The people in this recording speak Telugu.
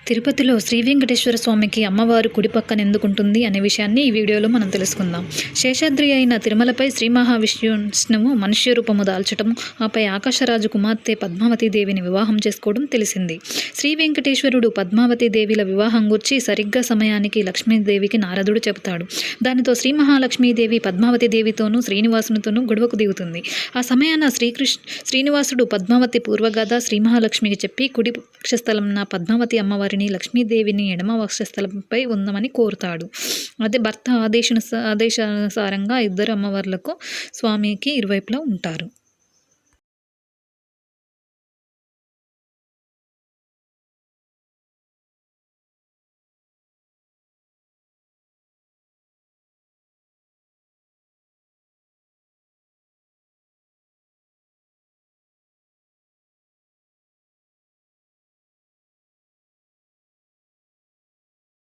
తిరుపతిలో శ్రీ వెంకటేశ్వర స్వామికి అమ్మవారు కుడి పక్కన ఎందుకుంటుంది అనే విషయాన్ని ఈ వీడియోలో మనం తెలుసుకుందాం. శేషాద్రి అయిన తిరుమలపై శ్రీ మహావిష్ణువు మనుష్య రూపము దాల్చటం, ఆపై ఆకాశరాజు కుమార్తె పద్మావతీదేవిని వివాహం చేసుకోవడం తెలిసింది. శ్రీ వెంకటేశ్వరుడు పద్మావతీదేవిల వివాహం గురించి సరిగ్గా సమయానికి లక్ష్మీదేవికి నారదుడు చెబుతాడు. దానితో శ్రీ మహాలక్ష్మీదేవి పద్మావతీదేవితోనూ శ్రీనివాసునితోనూ గొడవకు దిగుతుంది. ఆ సమయాన శ్రీనివాసుడు పద్మావతి పూర్వగాథ శ్రీ మహాలక్ష్మికి చెప్పి కుడి వక్షస్థలంన పద్మావతి అమ్మవారిని లక్ష్మీదేవిని ఎడమ వక్షస్థలంపై ఉందమని కోరుతాడు. అదే భర్త ఆదేశానుసారంగా ఇద్దరు అమ్మవార్లకు స్వామికి ఇరువైపులా ఉంటారు.